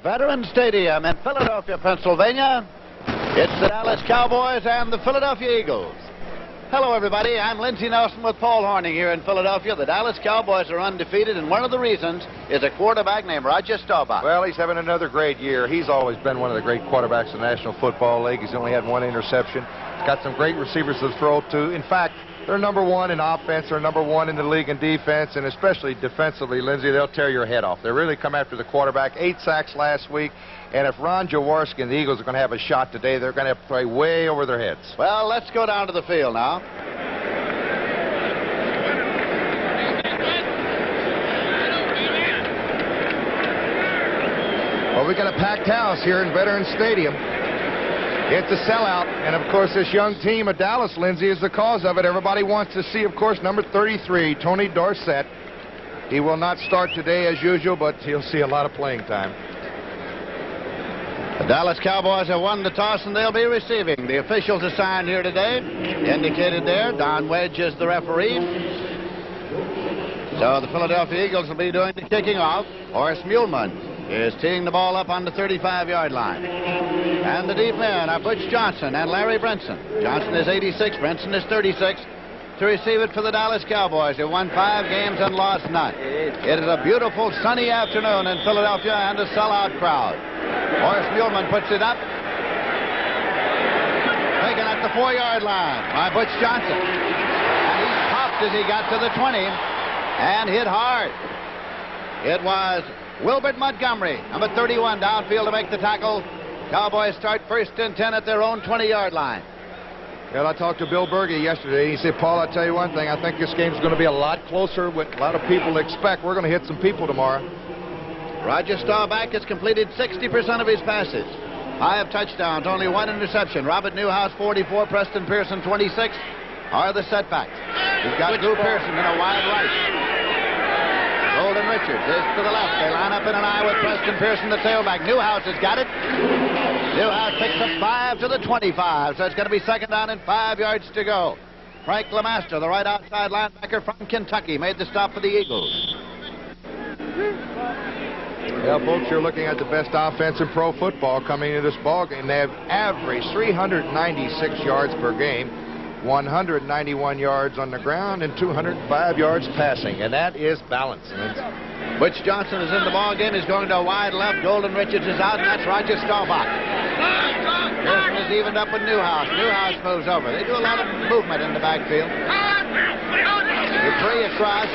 Veterans Stadium in Philadelphia, Pennsylvania. It's the Dallas Cowboys and the Philadelphia Eagles. Hello, everybody. I'm Lindsey Nelson with Paul Hornung here in Philadelphia. The Dallas Cowboys are undefeated, and one of the reasons is a quarterback named Roger Staubach. Well, he's having another great year. He's always been one of the great quarterbacks in the National Football League. He's only had one interception. He's got some great receivers to throw to. In fact, they're number one in offense. They're number one in the league in defense, and especially defensively, Lindsey, they'll tear your head off. They really come after the quarterback. 8 sacks last week, and if Ron Jaworski and the Eagles are going to have a shot today, they're going to have to play way over their heads. Well, let's go down to the field now. Well, we got a packed house here in Veterans Stadium. It's a sellout, and of course this young team of Dallas, Lindsey, is the cause of it. Everybody wants to see, of course, number 33, Tony Dorsett. He will not start today as usual, but he'll see a lot of playing time. The Dallas Cowboys have won the toss, and they'll be receiving. The officials assigned here today, indicated there. Don Wedge is the referee. So the Philadelphia Eagles will be doing the kicking off. Horace Muhlman is teeing the ball up on the 35-yard line. And the deep men are Butch Johnson and Larry Brinson. Johnson is 86, Brinson is 36. To receive it for the Dallas Cowboys, who won 5 games and lost none. It is a beautiful sunny afternoon in Philadelphia and a sellout crowd. Horace Muhlman puts it up. Taken at the 4-yard line by Butch Johnson. And he popped as he got to the 20 and hit hard. It was Wilbert Montgomery, number 31, downfield to make the tackle. Cowboys start 1st and 10 at their own 20-yard line. Well, I talked to Bill Bergey yesterday. He said, Paul, I'll tell you one thing. I think this game's going to be a lot closer what a lot of people expect. We're going to hit some people tomorrow. Roger Staubach has completed 60% of his passes. 5 touchdowns, only 1 interception. Robert Newhouse, 44. Preston Pearson, 26, are the setbacks. He's got Drew Pearson in a wide right. Golden Richards is to the left. They line up in an eye with Preston Pearson, the tailback. Newhouse has got it. Newhouse picks up 5 to the 25, so it's going to be 2nd down and 5 yards to go. Frank LeMaster, the right outside linebacker from Kentucky, made the stop for the Eagles. Well, folks, you're looking at the best offense in pro football coming into this ball game. They have averaged 396 yards per game, 191 yards on the ground, and 205 yards passing, and that is balance. Butch Johnson is in the ball game. He's going to a wide left. Golden Richards is out, and that's Roger Staubach. Pearson is evened up with Newhouse. Newhouse moves over. They do a lot of movement in the backfield. Dupree across.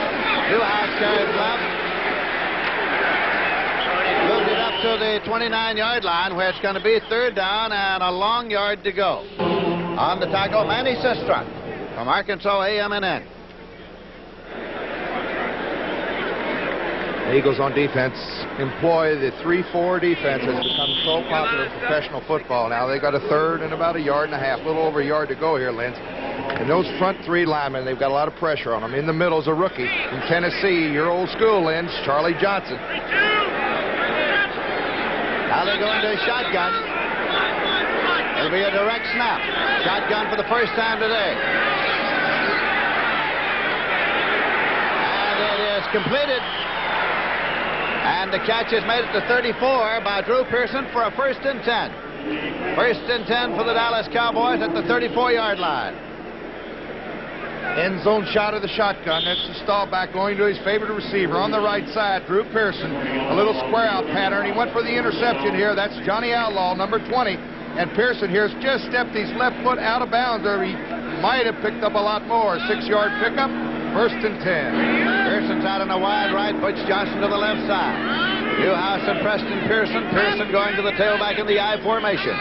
Newhouse carries left. Moves it up to the 29-yard line, where it's going to be 3rd down and a long yard to go. On the tackle, Manny Sistra from Arkansas A&M. The Eagles on defense employ the 3-4 defense. Has become so popular in professional football now. They got a 3rd and about a yard and a half, a little over a yard to go here, Linz. And those front 3 linemen, they've got a lot of pressure on them. In the middle is a rookie from Tennessee, your old school, Linz, Charlie Johnson. Now they go into a shotgun. It'll be a direct snap. Shotgun for the first time today. And it is completed. And the catch is made at the 34 by Drew Pearson for a 1st and 10. 1st and 10 for the Dallas Cowboys at the 34-yard line. End zone shot of the shotgun. That's the Staubach going to his favorite receiver on the right side, Drew Pearson. A little square out pattern. He went for the interception here. That's Johnny Outlaw, number 20. And Pearson here has just stepped his left foot out of bounds, or he might have picked up a lot more. 6-yard pickup, 1st and 10. Pearson's out on a wide right. Butch Johnson to the left side. Newhouse and Preston Pearson. Pearson going to the tailback in the I formation.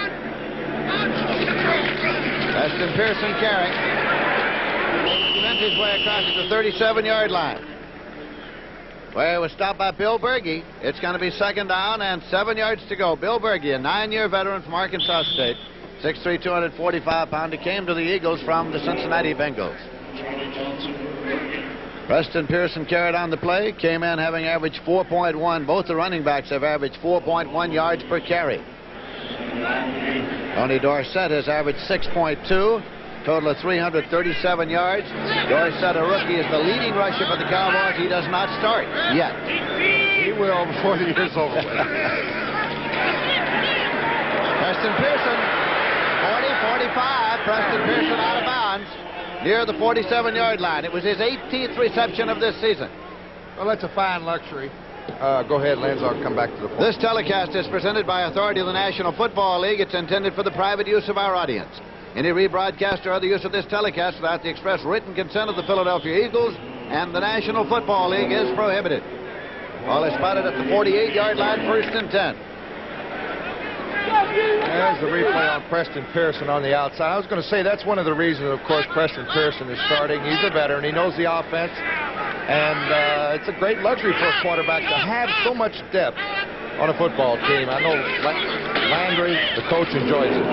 Preston Pearson carrying. He bent his way across at the 37-yard line, where it was stopped by Bill Bergey. It's going to be 2nd down and 7 yards to go. Bill Bergey, a 9-year veteran from Arkansas State, 6'3", 245-pounder, came to the Eagles from the Cincinnati Bengals. Preston Pearson carried on the play, came in having averaged 4.1. Both the running backs have averaged 4.1 yards per carry. Tony Dorsett has averaged 6.2. Total of 337 yards. Dorsett, a rookie, is the leading rusher for the Cowboys. He does not start yet. He will before the year's over. Preston Pearson, 40-45. Preston Pearson out of bounds near the 47-yard line. It was his 18th reception of this season. Well, that's a fine luxury. Go ahead, Lenz. I'll come back to the point. This telecast is presented by authority of the National Football League. It's intended for the private use of our audience. Any rebroadcast or other use of this telecast without the express written consent of the Philadelphia Eagles and the National Football League is prohibited. Ball is spotted at the 48-yard line, 1st and 10. There's the replay on Preston Pearson on the outside. I was going to say that's one of the reasons, of course, Preston Pearson is starting. He's a veteran. He knows the offense. And it's a great luxury for a quarterback to have so much depth on a football team. I know Landry, the coach, enjoys it.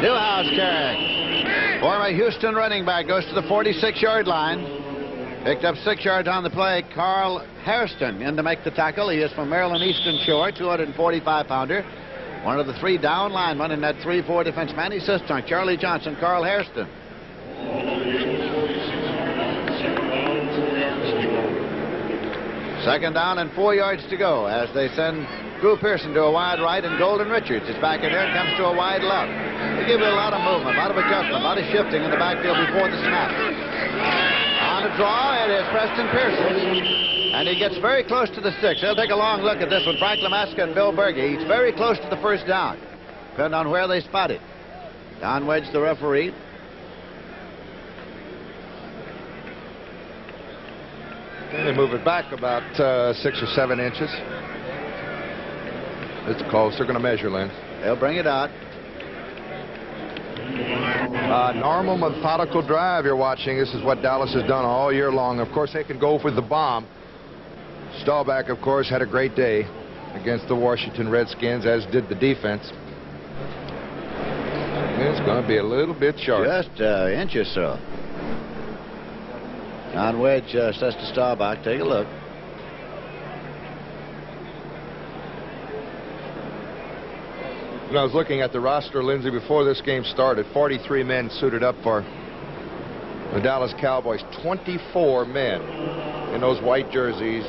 Newhouse carrying. Former Houston running back goes to the 46-yard line. Picked up 6 yards on the play. Carl Hairston in to make the tackle. He is from Maryland Eastern Shore, 245-pounder. One of the 3 down linemen in that 3-4 defense. Manny Sistunk, Charlie Johnson, Carl Hairston. Second down and 4 yards to go as they send Drew Pearson to a wide right, and Golden Richards is back in there and comes to a wide left. They give you a lot of movement, a lot of adjustment, a lot of shifting in the backfield before the snap. On the draw, it is Preston Pearson, and he gets very close to the 6. They'll take a long look at this one. Frank Lamaska and Bill Bergey. He's very close to the first down, depending on where they spot it. Don Wedge, the referee. And they move it back about 6 or 7 inches. It's close. They're going to measure, Lynn. They'll bring it out. Normal, methodical drive you're watching. This is what Dallas has done all year long. Of course, they can go for the bomb. Staubach, of course, had a great day against the Washington Redskins, as did the defense. It's going to be a little bit sharp. Just an inch or so. Don Wedge says to Staubach, take a look. And I was looking at the roster, Lindsay, before this game started. 43 men suited up for the Dallas Cowboys. 24 men in those white jerseys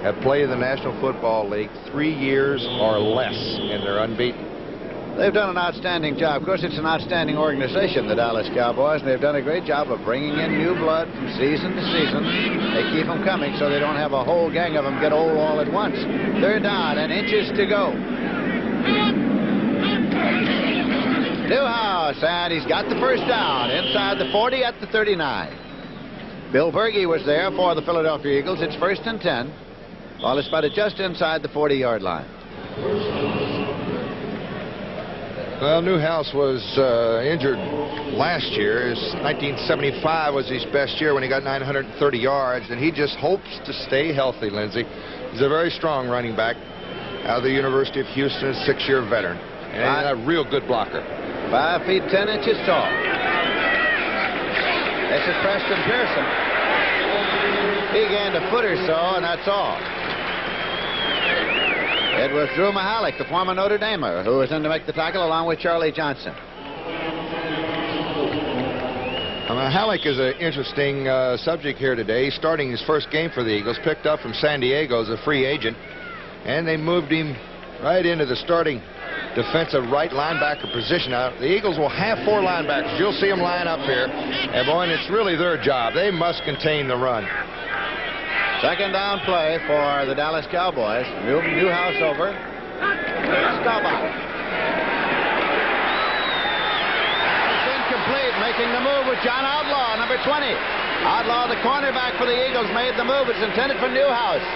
have played in the National Football League 3 years or less, and they're unbeaten. They've done an outstanding job. Of course, it's an outstanding organization, the Dallas Cowboys, and they've done a great job of bringing in new blood from season to season. They keep them coming so they don't have a whole gang of them get old all at once. 3rd down and inches to go. Newhouse, and he's got the first down inside the 40 at the 39. Bill Bergey was there for the Philadelphia Eagles. It's 1st and 10. Ball is spotted just inside the 40-yard line. Well, Newhouse was injured last year. 1975 was his best year when he got 930 yards, and he just hopes to stay healthy, Lindsay. He's a very strong running back out of the University of Houston, a 6-year veteran, and a real good blocker. 5 feet 10 inches tall. This is Preston Pearson. He gained a foot or so, and that's all. It was Drew Mahalik, the former Notre Damer, who was in to make the tackle along with Charlie Johnson. Mahalik is an interesting subject here today. He's starting his first game for the Eagles, picked up from San Diego as a free agent, and they moved him right into the starting defensive right linebacker position. Now, the Eagles will have 4 linebackers. You'll see them line up here, and boy, it's really their job. They must contain the run. Second down play for the Dallas Cowboys. Newhouse over. Staubach. It's incomplete. Making the move with John Outlaw, number 20. Outlaw, the cornerback for the Eagles, made the move. It's intended for Newhouse.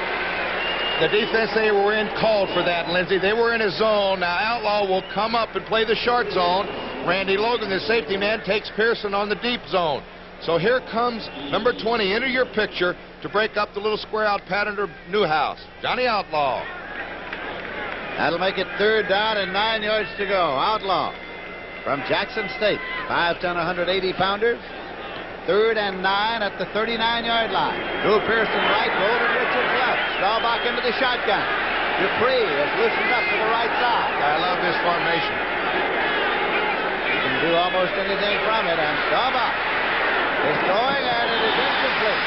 The defense they were in called for that, Lindsay. They were in a zone. Now Outlaw will come up and play the short zone. Randy Logan, the safety man, takes Pearson on the deep zone. So here comes number 20 into your picture to break up the little square out pattern to Newhouse. Johnny Outlaw. That'll make it 3rd down and 9 yards to go. Outlaw from Jackson State. 5'10", 180-pounder. 3rd and 9 at the 39-yard line. Drew Pearson right, Golden Richards left. Staubach into the shotgun. Dupree is loosened up to the right side. I love this formation. You can do almost anything from it, and Staubach is throwing, and it is incomplete.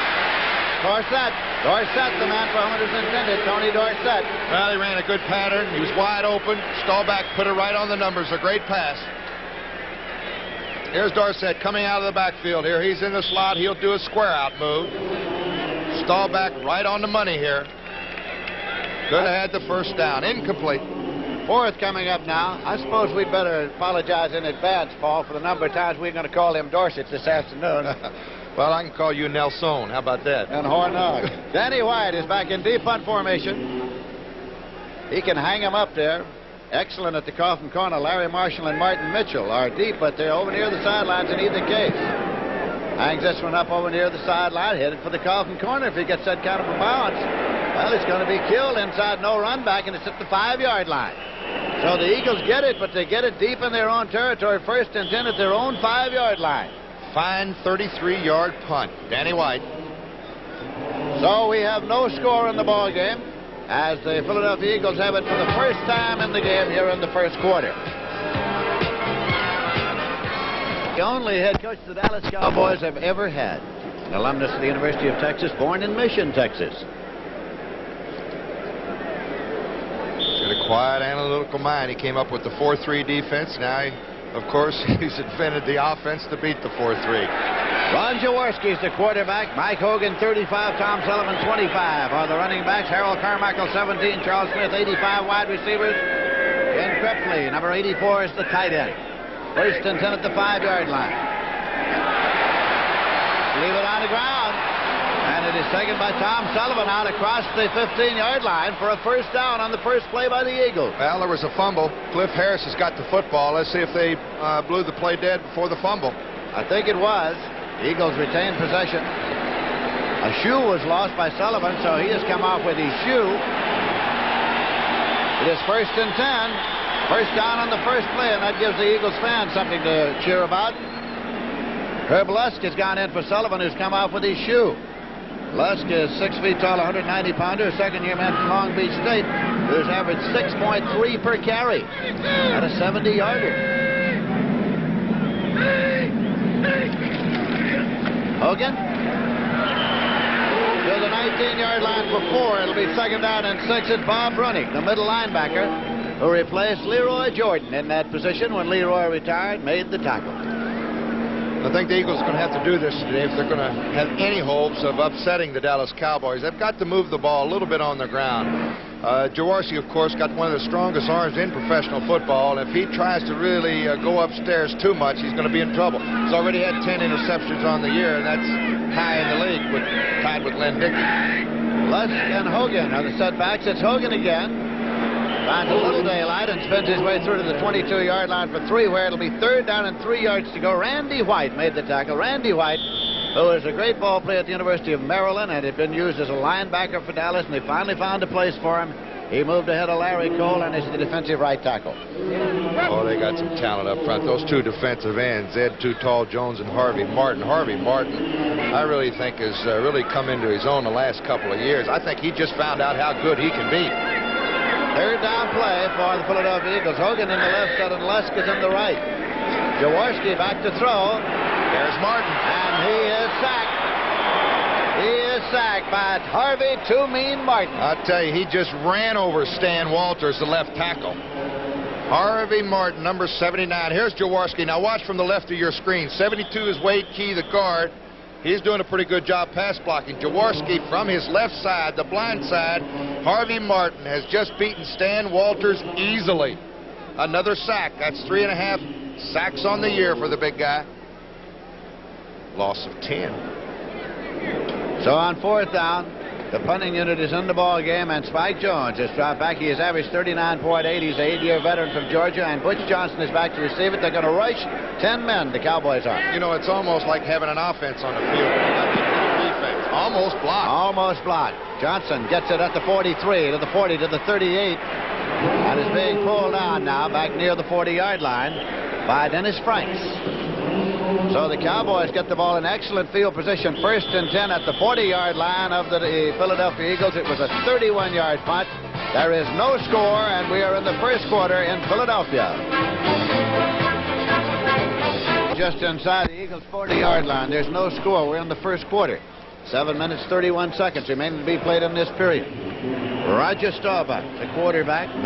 Dorsett. Dorsett, the man for whom it was intended, Tony Dorsett. Well, he ran a good pattern. He was wide open. Staubach put it right on the numbers. A great pass. Here's Dorsett coming out of the backfield here. He's in the slot. He'll do a square out move. Staubach right on the money here. Could have had the first down. Incomplete. Fourth coming up now. I suppose we'd better apologize in advance, Paul, for the number of times we're going to call him Dorsett this afternoon. Well, I can call you Nelson. How about that? And Hornung. Danny White is back in deep punt formation. He can hang him up there. Excellent at the coffin corner. Larry Marshall and Martin Mitchell are deep, but they're over near the sidelines in either case. Hangs this one up over near the sideline, headed for the coffin corner. If he gets that kind of a bounce, well, it's going to be killed inside no run back, and it's at the 5-yard line. So the Eagles get it, but they get it deep in their own territory. First and 10 at their own 5-yard line. Fine 33-yard punt. Danny White. So we have no score in the ball game, as the Philadelphia Eagles have it for the first time in the game here in the first quarter. The only head coach the Dallas Cowboys have ever had, an alumnus of the University of Texas, born in Mission, Texas. Got a quiet, analytical mind. He came up with the 4-3 defense. Now, of course, he's invented the offense to beat the 4-3. Ron Jaworski's the quarterback. Mike Hogan, 35. Tom Sullivan, 25. Are the running backs. Harold Carmichael, 17. Charles Smith, 85. Wide receivers. Ken Crepley, number 84, is the tight end. First and 10 at the 5-yard line. Leave it on the ground. And it is taken by Tom Sullivan out across the 15-yard line for a first down on the first play by the Eagles. Well, there was a fumble. Cliff Harris has got the football. Let's see if they blew the play dead before the fumble. I think it was. The Eagles retained possession. A shoe was lost by Sullivan, so he has come off with his shoe. It is first and 10. First down on the first play, and that gives the Eagles fans something to cheer about. Herb Lusk has gone in for Sullivan, who's come off with his shoe. Lusk is 6 feet tall, 190-pounder, a second-year man from Long Beach State, who's averaged 6.3 per carry at a 70-yarder. Hogan to the 19-yard line for 4. It'll be second down and 6 at Bob Brunick, the middle linebacker, who replaced Leroy Jordan in that position when Leroy retired, made the tackle. I think the Eagles are going to have to do this today if they're going to have any hopes of upsetting the Dallas Cowboys. They've got to move the ball a little bit on the ground. Jaworski, of course, got one of the strongest arms in professional football, and if he tries to really go upstairs too much, he's going to be in trouble. He's already had 10 interceptions on the year, and that's high in the league, tied with Len Dickey. Lusk and Hogan are the setbacks. It's Hogan again. Finds a little daylight and spins his way through to the 22-yard line for 3, where it'll be third down and 3 yards to go. Randy White made the tackle. Randy White, who is a great ball player at the University of Maryland and had been used as a linebacker for Dallas, and they finally found a place for him. He moved ahead of Larry Cole and is the defensive right tackle. Oh, they got some talent up front. Those two defensive ends, Ed Too Tall Jones and Harvey Martin. Harvey Martin, I really think, has really come into his own the last couple of years. I think he just found out how good he can be. Third down play for the Philadelphia Eagles. Hogan in the left side and Lusk is in the right. Jaworski back to throw. There's Martin. And he is sacked. He is sacked by Harvey Too Mean Martin. I'll tell you, he just ran over Stan Walters, the left tackle. Harvey Martin, number 79. Here's Jaworski. Now watch from the left of your screen. 72 is Wade Key, the guard. He's doing a pretty good job pass blocking. Jaworski from his left side, the blind side. Harvey Martin has just beaten Stan Walters easily. Another sack. That's 3.5 sacks on the year for the big guy. Loss of 10. So on fourth down, the punting unit is in the ball game, and Spike Jones is dropped back. He has averaged 39.8. He's an 8-year veteran from Georgia, and Butch Johnson is back to receive it. They're going to rush 10 men, the Cowboys are. You know, it's almost like having an offense on the field. Defense. Almost blocked. Almost blocked. Johnson gets it at the 43, to the 40, to the 38. And is being pulled down now back near the 40-yard line by Dennis Franks. So the Cowboys get the ball in excellent field position. First and 10 at the 40-yard line of the Philadelphia Eagles. It was a 31-yard punt. There is no score, and we are in the first quarter in Philadelphia. Just inside the Eagles' 40-yard line. There's no score. We're in the first quarter. 7 minutes, 31 seconds remaining to be played in this period. Roger Staubach, the quarterback, 9